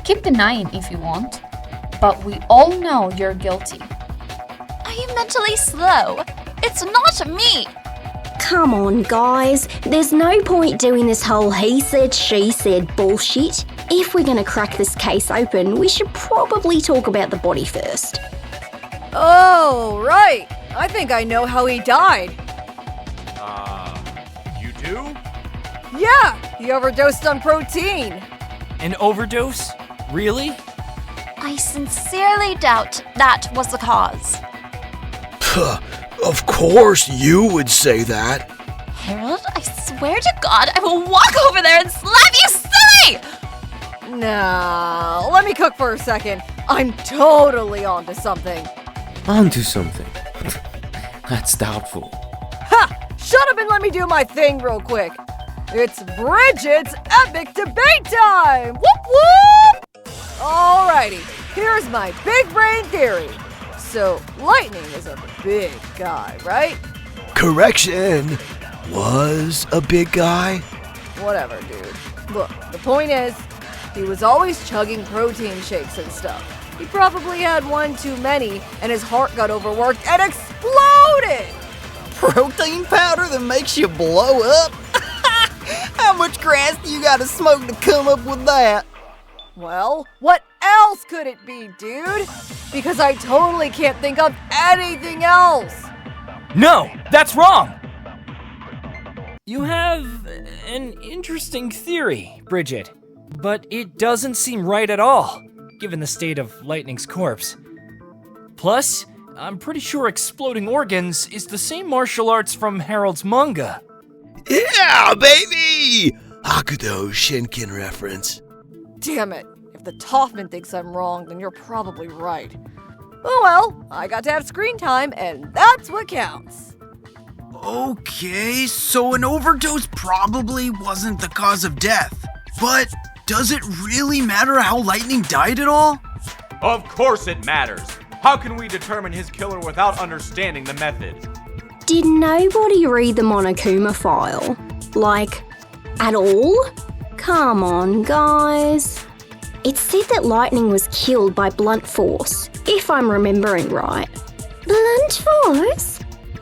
Keep denying if you want, but we all know you're guilty. Are you mentally slow? It's not me! Come on, guys. There's no point doing this whole he said, she said bullshit. If we're gonna crack this case open, we should probably talk about the body first. Oh, right. I think I know how he died. You do? Yeah, he overdosed on protein. An overdose? Really? I sincerely doubt that was the cause. Of course you would say that. Harold, I swear to God, I will walk over there and slap you silly! Nah, let me cook for a second. I'm totally onto something. Onto something. That's doubtful. Ha! Shut up and let me do my thing real quick. It's Bridget's epic debate time! Whoop whoop! Alrighty, here's my big brain theory. So, Lightning is a big guy, right? Correction. Was a big guy? Whatever, dude. Look, the point is, he was always chugging protein shakes and stuff. He probably had one too many, and his heart got overworked and exploded! Protein powder that makes you blow up? How much grass do you gotta smoke to come up with that? Well, what else could it be, dude? Because I totally can't think of anything else! No, that's wrong! You have an interesting theory, Bridget, but it doesn't seem right at all, given the state of Lightning's corpse. Plus, I'm pretty sure exploding organs is the same martial arts from Harold's manga. Yeah, baby! Hakudo Shinken reference. Damn it. If the Topher thinks I'm wrong, then you're probably right. Oh well, I got to have screen time, and that's what counts. Okay, so an overdose probably wasn't the cause of death. But does it really matter how Lightning died at all? Of course it matters. How can we determine his killer without understanding the method? Did nobody read the Monokuma file? Like, at all? Come on, guys. It said that Lightning was killed by blunt force, if I'm remembering right. Blunt force?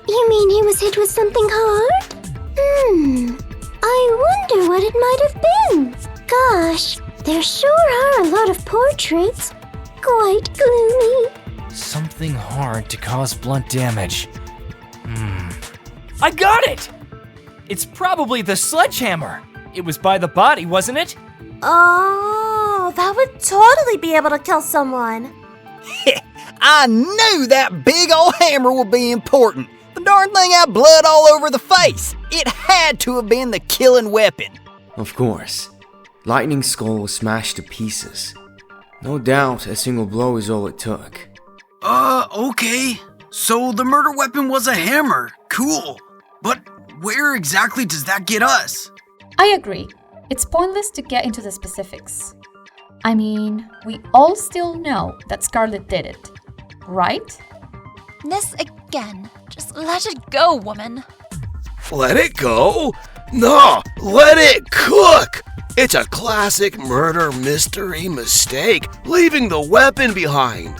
You mean he was hit with something hard? I wonder what it might have been. Gosh, there sure are a lot of portraits. Quite gloomy. Something hard to cause blunt damage. I got it! It's probably the sledgehammer. It was by the body, wasn't it? Oh, that would totally be able to kill someone. I knew that big old hammer would be important. The darn thing had blood all over the face. It had to have been the killing weapon. Of course. Lightning's skull was smashed to pieces. No doubt a single blow is all it took. Okay. So the murder weapon was a hammer. Cool. But where exactly does that get us? I agree. It's pointless to get into the specifics. I mean, we all still know that Scarlet did it, right? This again. Just let it go, woman. Let it go? No, let it cook! It's a classic murder mystery mistake, leaving the weapon behind.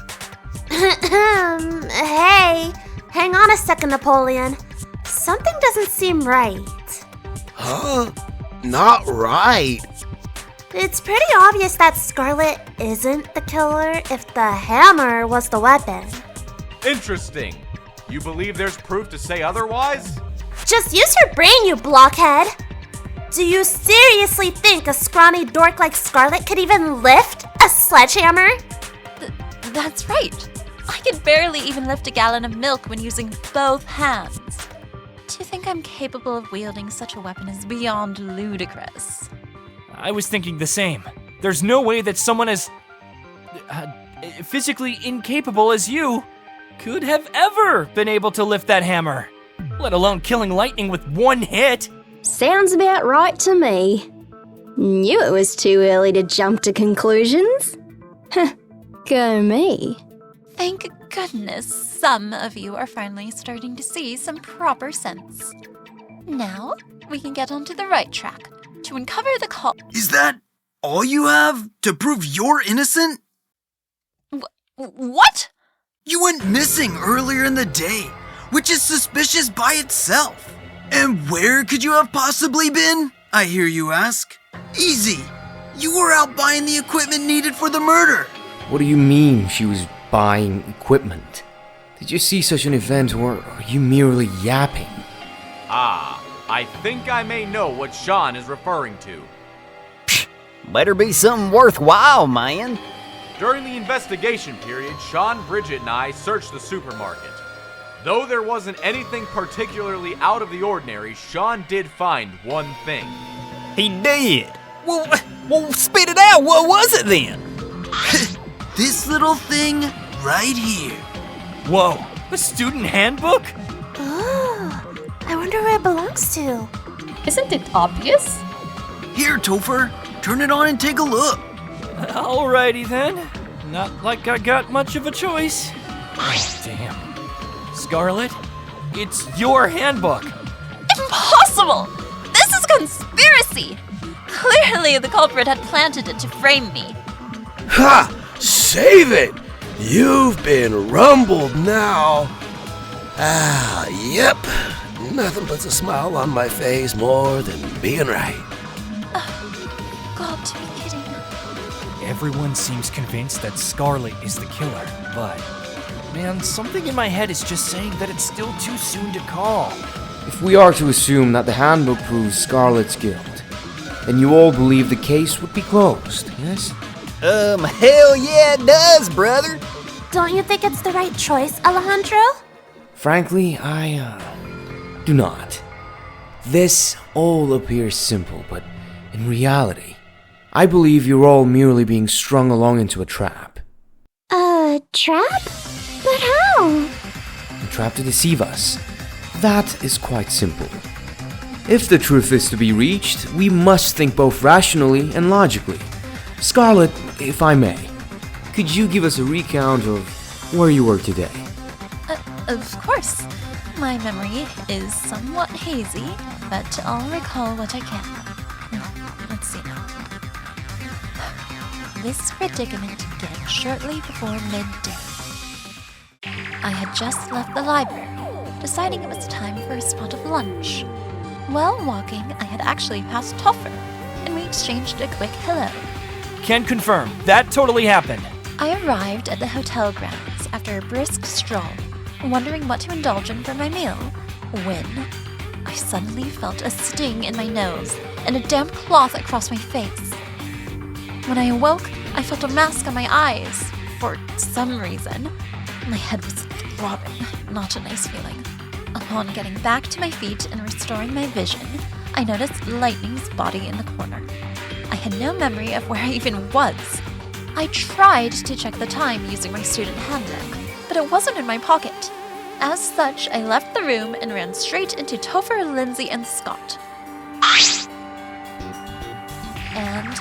Hey, hang on a second, Napoleon. Something doesn't seem right. Huh? Not right. It's pretty obvious that Scarlet isn't the killer if the hammer was the weapon. Interesting. You believe there's proof to say otherwise? Just use your brain, you blockhead! Do you seriously think a scrawny dork like Scarlet could even lift a sledgehammer? That's right. I could barely even lift a gallon of milk when using both hands. To think I'm capable of wielding such a weapon is beyond ludicrous. I was thinking the same. There's no way that someone as physically incapable as you could have ever been able to lift that hammer, let alone killing Lightning with one hit. Sounds about right to me. Knew it was too early to jump to conclusions. Go me. Thank goodness some of you are finally starting to see some proper sense. Now, we can get onto the right track to uncover the cult. Is that all you have to prove you're innocent? What? You went missing earlier in the day, which is suspicious by itself. And where could you have possibly been? I hear you ask. Easy. You were out buying the equipment needed for the murder. What do you mean she was buying equipment? Did you see such an event, or are you merely yapping? I think I may know what Sean is referring to. Better be something worthwhile, man. During the investigation period, Sean, Bridget, and I searched the supermarket. Though there wasn't anything particularly out of the ordinary, Sean did find one thing. He did. Well, spit it out. What was it then? This little thing right here. Whoa, a student handbook? Oh, I wonder where it belongs to. Isn't it obvious? Here, Topher. Turn it on and take a look. Alrighty then. Not like I got much of a choice. Oh, damn. Scarlet, it's your handbook. Impossible! This is conspiracy! Clearly the culprit had planted it to frame me. Ha! Save it! You've been rumbled now. Yep. Nothing puts a smile on my face more than being right. Got to be kidding. Everyone seems convinced that Scarlet is the killer, but man, something in my head is just saying that it's still too soon to call. If we are to assume that the handbook proves Scarlet's guilt, then you all believe the case would be closed, yes? Hell yeah it does, brother. Don't you think it's the right choice, Alejandro? Frankly, I do not. This all appears simple, but in reality, I believe you're all merely being strung along into a trap. A trap? But how? A trap to deceive us. That is quite simple. If the truth is to be reached, we must think both rationally and logically. Scarlet, if I may, could you give us a recount of where you were today? Of course. My memory is somewhat hazy, but I'll recall what I can. Let's see now. This predicament began shortly before midday. I had just left the library, deciding it was time for a spot of lunch. While walking, I had actually passed Topher, and we exchanged a quick hello. Can confirm, that totally happened. I arrived at the hotel grounds after a brisk stroll, wondering what to indulge in for my meal, when I suddenly felt a sting in my nose and a damp cloth across my face. When I awoke, I felt a mask on my eyes. For some reason, my head was throbbing, not a nice feeling. Upon getting back to my feet and restoring my vision, I noticed Lightning's body in the corner. I had no memory of where I even was. I tried to check the time using my student handbook, but it wasn't in my pocket. As such, I left the room and ran straight into Topher, Lindsay, and Scott. And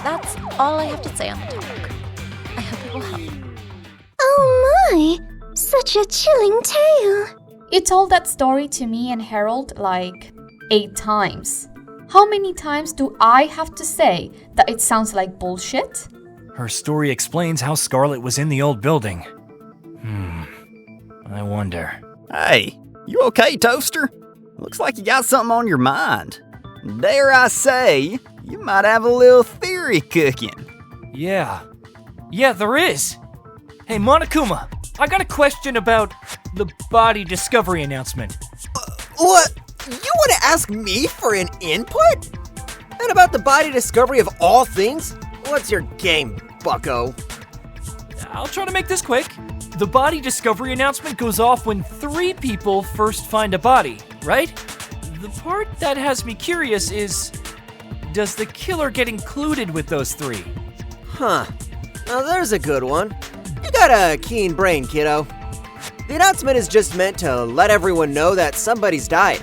that's all I have to say on the topic. I hope it will help. Oh my! Such a chilling tale. You told that story to me and Harold like 8 times. How many times do I have to say that it sounds like bullshit? Her story explains how Scarlet was in the old building. I wonder. Hey, you okay, Toaster? Looks like you got something on your mind. Dare I say, you might have a little theory cooking. Yeah, there is. Hey, Monokuma, I got a question about the body discovery announcement. What? You want to ask me for an input? And about the body discovery of all things? What's your game, bucko? I'll try to make this quick. The body discovery announcement goes off when 3 people first find a body, right? The part that has me curious is, does the killer get included with those 3? Huh. Now there's a good one. You got a keen brain, kiddo. The announcement is just meant to let everyone know that somebody's died.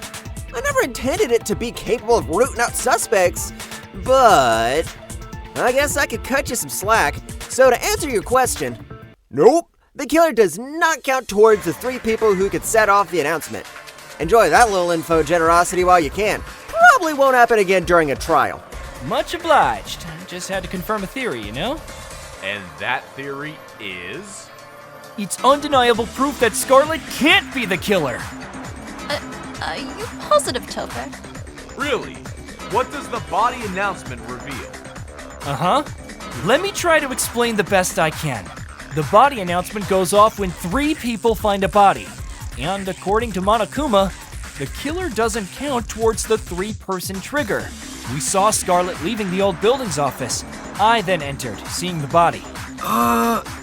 I never intended it to be capable of rooting out suspects, but I guess I could cut you some slack. So to answer your question, nope, the killer does not count towards the 3 people who could set off the announcement. Enjoy that little info generosity while you can. Probably won't happen again during a trial. Much obliged. just had to confirm a theory, you know? And that theory is? It's undeniable proof that Scarlet can't be the killer. Are you positive, Topher? Really? What does the body announcement reveal? Uh-huh. Let me try to explain the best I can. The body announcement goes off when 3 people find a body. And according to Monokuma, the killer doesn't count towards the 3-person trigger. We saw Scarlet leaving the old building's office. I then entered, seeing the body.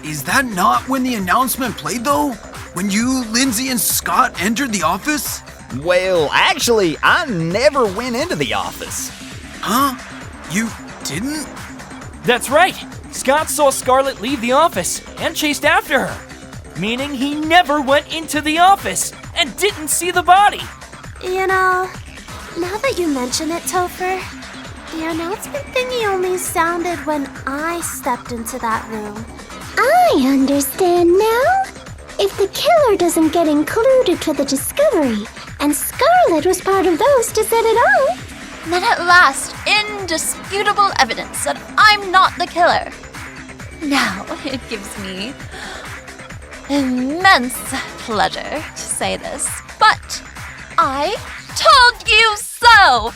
Is that not when the announcement played though? When you, Lindsay, and Scott entered the office? Well, actually, I never went into the office. Huh? You didn't? That's right! Scott saw Scarlet leave the office and chased after her. Meaning he never went into the office and didn't see the body. You know, now that you mention it, Topher, the announcement thingy only sounded when I stepped into that room. I understand now. If the killer doesn't get included to the discovery, and Scarlet was part of those to set it off, Then at last, indisputable evidence that I'm not the killer. Now, it gives me immense pleasure to say this, but I told you so!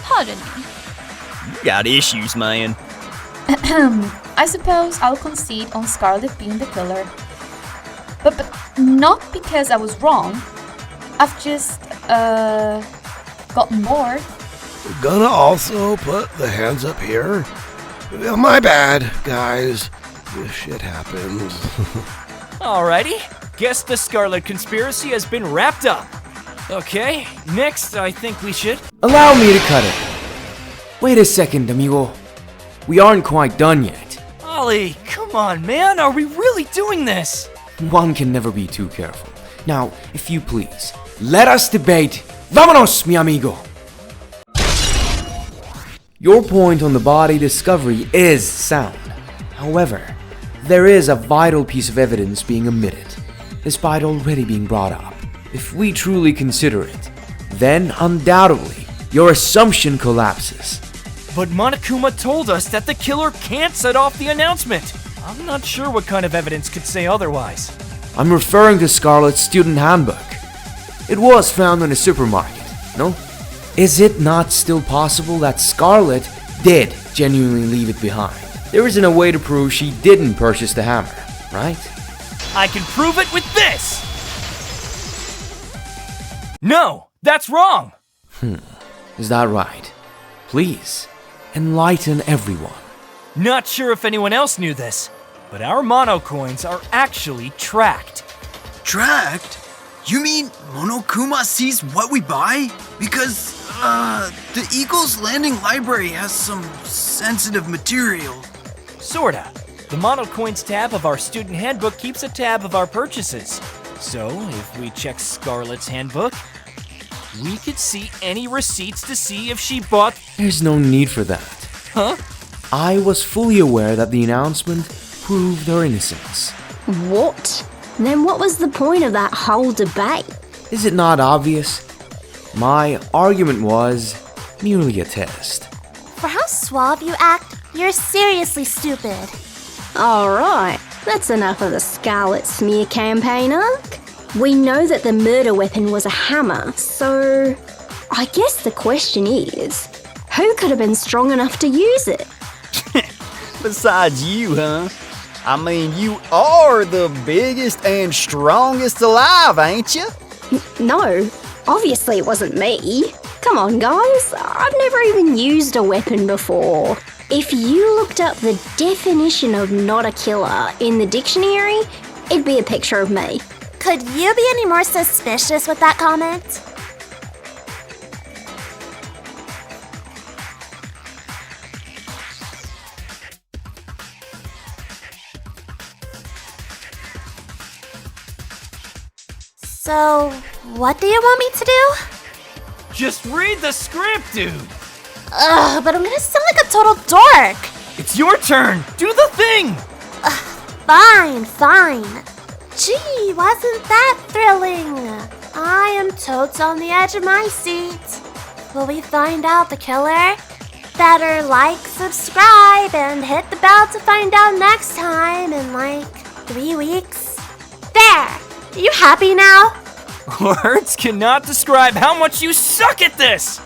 Pardon me. You got issues, man. I suppose I'll concede on Scarlet being the killer. But not because I was wrong. I've just, gotten bored. Gonna also put the hands up here. My bad, guys. This shit happens. Alrighty, guess the Scarlet conspiracy has been wrapped up. Okay, next I think we should... Allow me to cut it. Wait a second, amigo. We aren't quite done yet. Ollie, come on, man, are we really doing this? One can never be too careful. Now, if you please, let us debate. Vámonos, mi amigo! Your point on the body discovery is sound. However, there is a vital piece of evidence being omitted, despite already being brought up. If we truly consider it, then undoubtedly your assumption collapses. But Monokuma told us that the killer can't set off the announcement. I'm not sure what kind of evidence could say otherwise. I'm referring to Scarlet's student handbook. It was found in a supermarket, no? Is it not still possible that Scarlet did genuinely leave it behind? There isn't a way to prove she didn't purchase the hammer, right? I can prove it with this! No, that's wrong! Is that right? Please, enlighten everyone. Not sure if anyone else knew this, but our mono coins are actually tracked. Tracked? You mean Monokuma sees what we buy? Because, the Eagle's Landing Library has some sensitive material. Sorta. The mono coins tab of our student handbook keeps a tab of our purchases. So, if we check Scarlet's handbook, we could see any receipts to see if she bought... There's no need for that. Huh? I was fully aware that the announcement proved her innocence. what? Then what was the point of that whole debate? Is it not obvious? My argument was merely a test. For how suave you act, you're seriously stupid. Alright, that's enough of the Scarlet smear campaign arc. We know that the murder weapon was a hammer, so I guess the question is, who could have been strong enough to use it? Besides you, huh? I mean, you are the biggest and strongest alive, ain't you? No, obviously it wasn't me. Come on, guys, I've never even used a weapon before. If you looked up the definition of not a killer in the dictionary, it'd be a picture of me. Could you be any more suspicious with that comment? So, what do you want me to do? Just read the script, dude! Ugh, but I'm gonna sound like a total dork. It's your turn! Do the thing! Fine. Gee, wasn't that thrilling? I am totes on the edge of my seat. Will we find out the killer? Better like, subscribe, and hit the bell to find out next time in like 3 weeks. There! You happy now? Words cannot describe how much you suck at this!